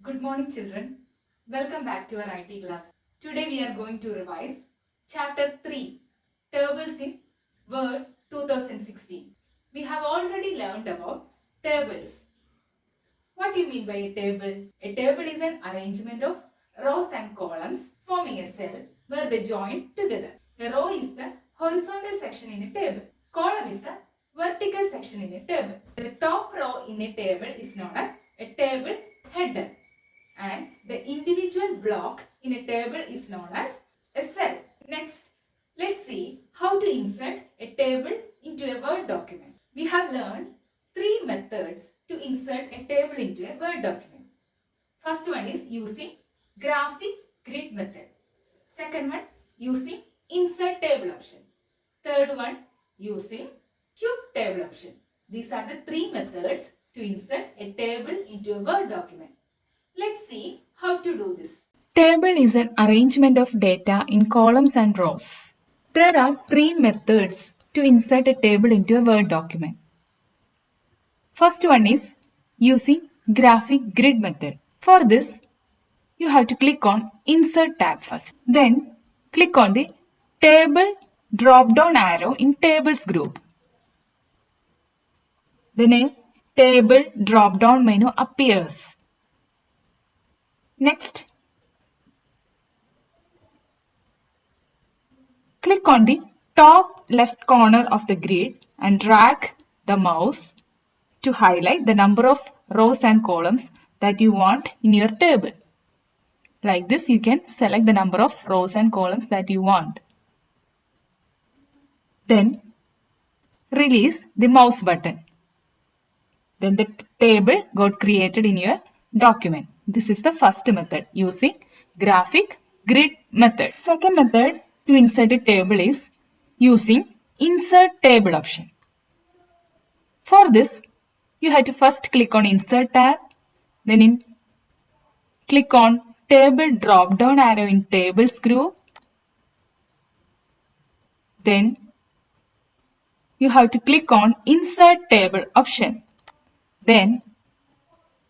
Good morning children. Welcome back to our IT class. Today we are going to revise Chapter 3 Tables in Word 2016. We have already learned about tables. What do you mean by a table? A table is an arrangement of rows and columns forming a cell where they join together. A row is the horizontal section in a table. Column is the vertical section in a table. The top row in a table is known as a table header, and the individual block in a table is known as a cell. Next, let's see how to insert a table into a Word document. We have learned three methods to insert a table into a Word document. First one is using graphic grid method. Second one, using insert table option. Third one, using cube table option. These are the three methods to insert a table into a Word document. Let's see how to do this. Table is an arrangement of data in columns and rows. There are three methods to insert a table into a Word document. First one is using graphic grid method. For this, you have to click on Insert tab first. Then click on the Table drop-down arrow in Tables group. Then a Table drop-down menu appears. Next, click on the top left corner of the grid and drag the mouse to highlight the number of rows and columns that you want in your table. Like this, you can select the number of rows and columns that you want. Then release the mouse button. Then the table got created in your document. This is the first method using graphic grid method. Second method to insert a table is using insert table option. For this, you have to first click on Insert tab, then click on Table drop down arrow in Tables group. Then you have to click on Insert Table option. Then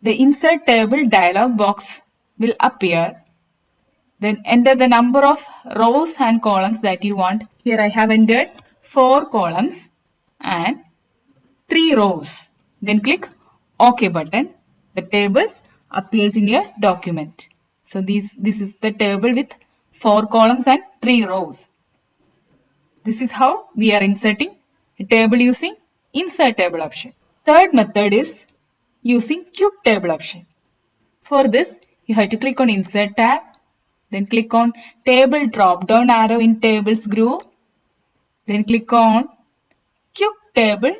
the Insert Table dialog box will appear. Then enter the number of rows and columns that you want. Here I have entered 4 columns and 3 rows. Then click OK button. The table appears in your document. So this is the table with 4 columns and 3 rows. This is how we are inserting a table using insert table option. Third method is using cube table option. For this, you have to click on Insert tab, then click on Table drop down arrow in Tables group, then click on Cube table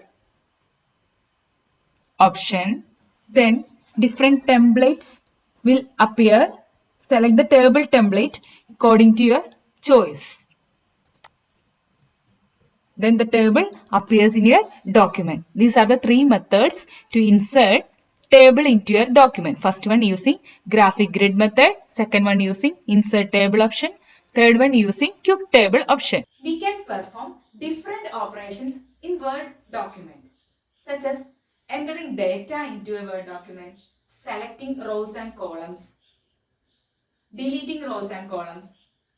option. Then different templates will appear. Select the table template according to your choice. Then the table appears in your document. These are the three methods to insert table into your document. First one using graphic grid method. Second one using insert table option. Third one using cube table option. We can perform different operations in Word document, such as entering data into a Word document, selecting rows and columns, deleting rows and columns,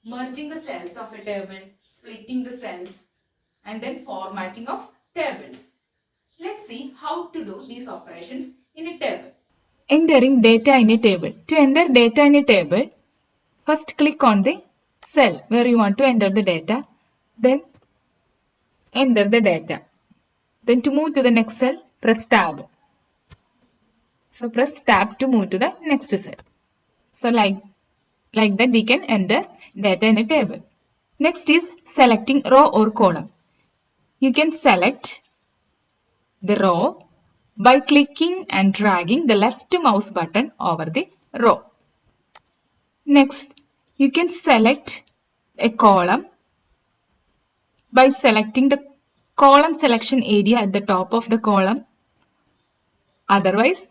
merging the cells of a table, splitting the cells, and then formatting of tables. Let's see how to do these operations in a table. Entering data in a table. To enter data in a table, first click on the cell where you want to enter the data. Then enter the data. Then to move to the next cell, press tab. So press tab to move to the next cell. So like that we can enter data in a table. Next is selecting row or column. You can select the row by clicking and dragging the left mouse button over the row. Next, you can select a column by selecting the column selection area at the top of the column. Otherwise,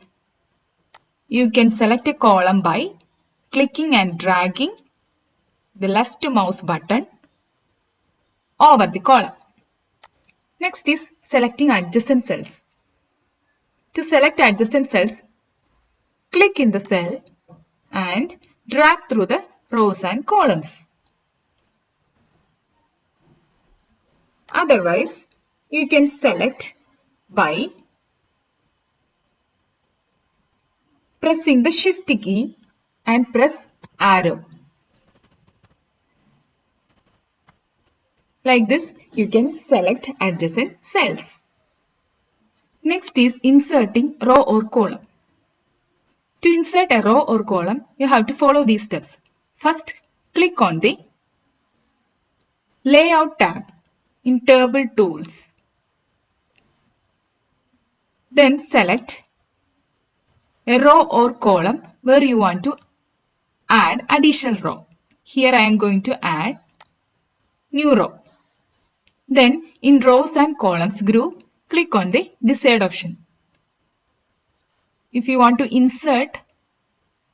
you can select a column by clicking and dragging the left mouse button over the column. Next is selecting adjacent cells. To select adjacent cells, click in the cell and drag through the rows and columns. Otherwise, you can select by pressing the Shift key and press arrow. Like this, you can select adjacent cells. Next is inserting row or column. To insert a row or column, you have to follow these steps. First, click on the Layout tab in Table Tools. Then select a row or column where you want to add additional row. Here I am going to add new row. Then in Rows and Columns group, click on the Desired option. If you want to insert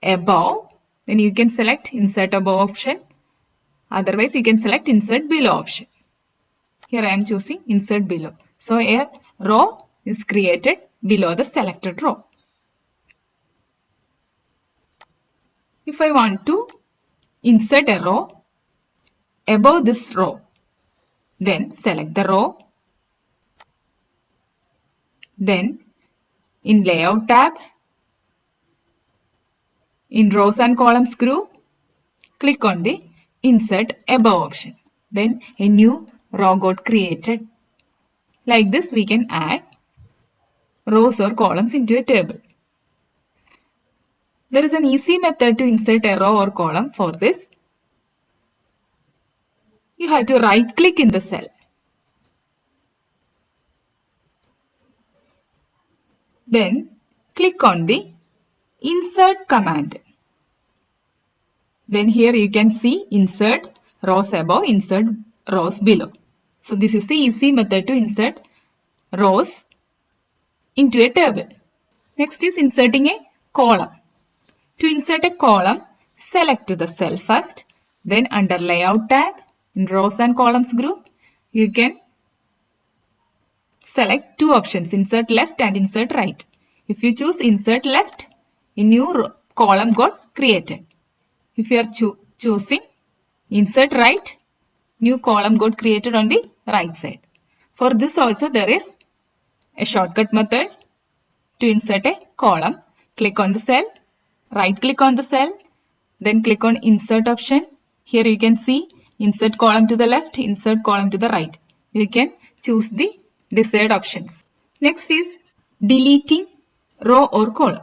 above, then you can select Insert Above option. Otherwise, you can select Insert Below option. Here I am choosing Insert Below. So a row is created below the selected row. If I want to insert a row above this row, then select the row. Then in Layout tab, in Rows and Columns group, click on the Insert Above option. Then a new row got created. Like this, we can add rows or columns into a table. There is an easy method to insert a row or column. For this, you have to right click in the cell. Then click on the Insert command. Then here you can see insert rows above, insert rows below. So this is the easy method to insert rows into a table. Next is inserting a column. To insert a column, select the cell first. Then under Layout tab, in Rows and Columns group, you can select two options, Insert Left and Insert Right. If you choose Insert Left, a new column got created. If you are choosing Insert Right, new column got created on the right side. For this also there is a shortcut method to insert a column. Click on the cell, right click on the cell, then click on Insert option. Here you can see Insert column to the left, Insert column to the right. You can choose the desired options. Next is deleting row or column.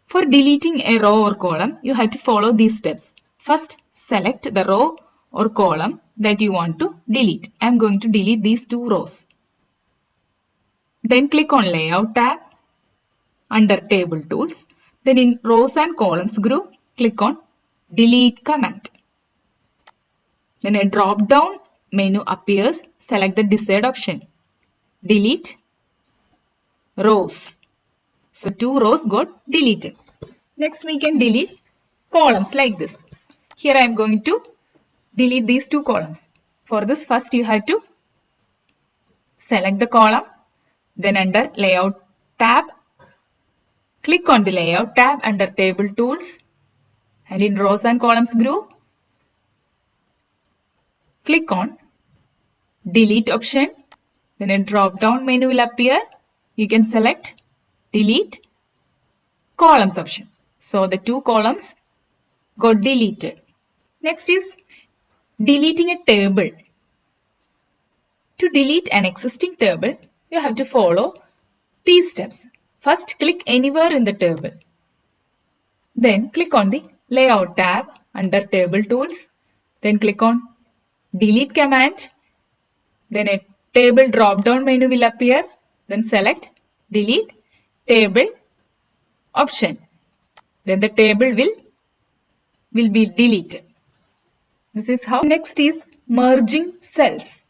For deleting a row or column, you have to follow these steps. First, select the row or column that you want to delete. I am going to delete these two rows. Then click on Layout tab under Table Tools. Then in Rows and Columns group, click on Delete command. Then a drop down menu appears. Select the desired option. Delete rows. So two rows got deleted. Next we can delete columns like this. Here I am going to delete these two columns. For this, first you have to select the column. Then under Layout tab, click on the Layout tab under Table Tools. And in Rows and Columns group, click on Delete option. Then a drop down menu will appear. You can select Delete Columns option. So the two columns got deleted. Next is deleting a table. To delete an existing table, you have to follow these steps. First, click anywhere in the table. Then click on the Layout tab under Table Tools. Then click on Delete command. Then a table drop-down menu will appear. Then select Delete Table option. Then the table will be deleted. This is how. Next is merging cells.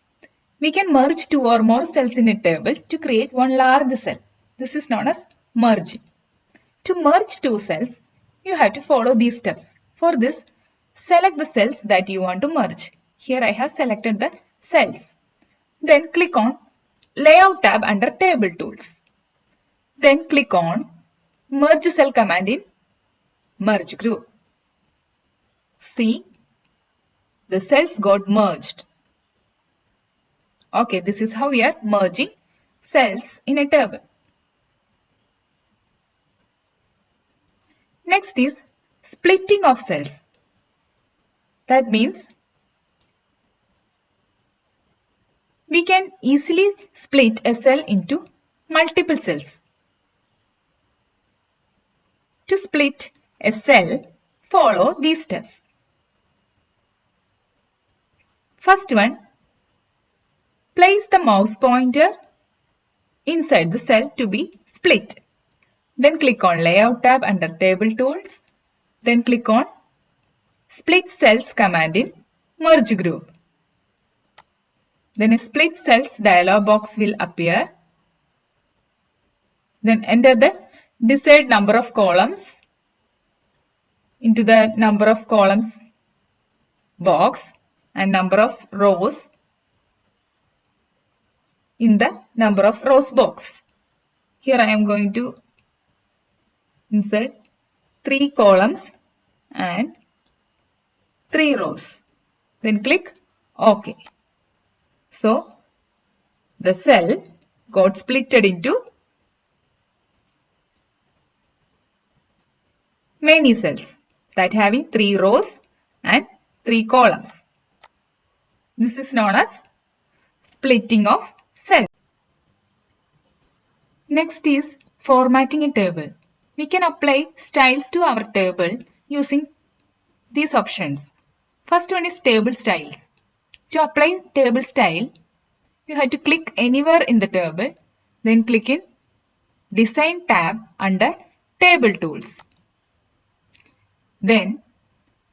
We can merge two or more cells in a table to create one large cell. This is known as merging. To merge two cells, you have to follow these steps. For this, select the cells that you want to merge. Here I have selected the cells. Then click on Layout tab under Table Tools. Then click on Merge Cell command in merge group. See, the cells got merged. Okay, this is how we are merging cells in a table. Next is splitting of cells. That means we can easily split a cell into multiple cells. To split a cell, follow these steps. First one, place the mouse pointer inside the cell to be split. Then click on Layout tab under Table Tools. Then click on Split Cells command in Merge Group. Then a Split Cells dialog box will appear. Then enter the desired number of columns into the number of columns box and number of rows in the number of rows box. Here I am going to insert 3 columns and 3 rows. Then click OK. So the cell got splitted into many cells that having 3 rows and 3 columns. This is known as splitting of cells. Next is formatting a table. We can apply styles to our table using these options. First one is table styles. To apply table style, you have to click anywhere in the table, then click in Design tab under Table Tools. Then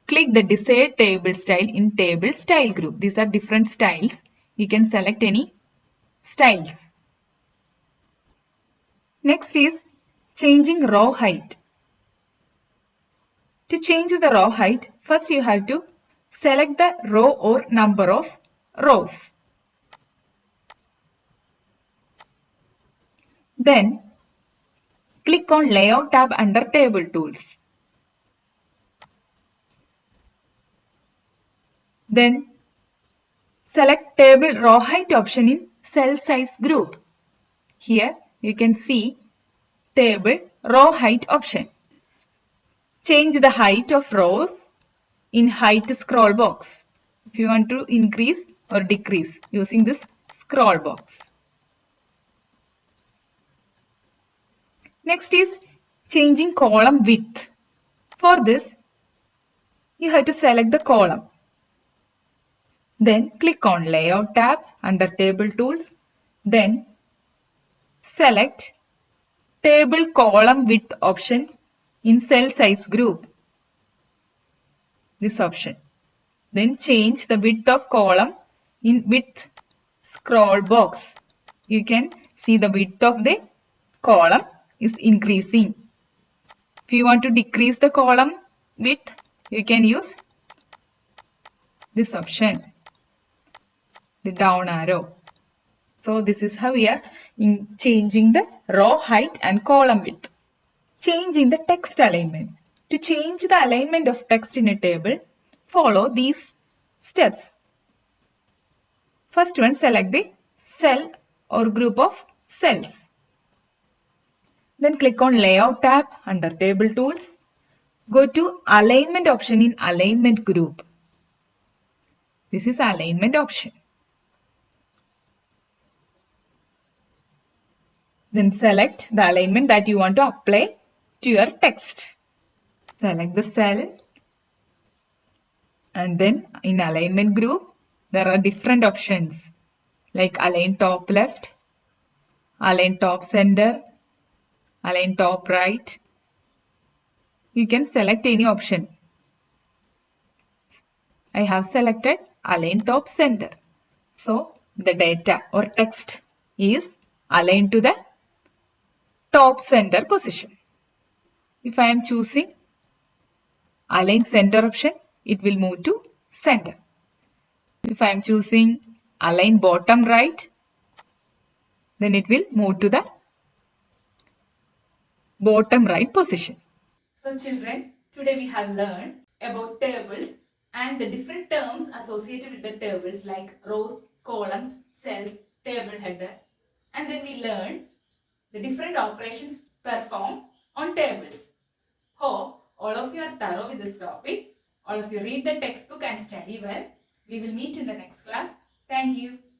click the desired table style in Table Style group. These are different styles. You can select any styles. Next is changing row height. To change the row height, first you have to select the row or number of rows. Then click on Layout tab under Table Tools. Then select Table Row Height option in Cell Size group. Here you can see Table Row Height option. Change the height of rows in Height scroll box. If you want to increase or decrease using this scroll box. Next is changing column width. For this, you have to select the column. Then click on Layout tab under Table Tools. Then select Table Column Width options in Cell Size group. This option. Then change the width of column in Width scroll box. You can see the width of the column is increasing. If you want to decrease the column width, you can use this option, the down arrow. So this is how we are changing the row height and column width. Changing the text alignment. To change the alignment of text in a table, follow these steps. First one, select the cell or group of cells. Then click on Layout tab under Table Tools. Go to Alignment option in Alignment group. This is Alignment option. Then select the alignment that you want to apply to your text. Select the cell. And then in Alignment group, there are different options like Align Top Left, Align Top Center, Align Top Right. You can select any option. I have selected Align Top Center. So the data or text is aligned to the top center position. If I am choosing Align Center option, it will move to center. If I am choosing Align Bottom Right, then it will move to the bottom right position. So children, Today we have learned about tables and the different terms associated with the tables like rows, columns, cells, table header. And then we learned the different operations performed on tables. Hope all of you are thorough with this topic. All of you read the textbook and study well. We will meet in the next class. Thank you.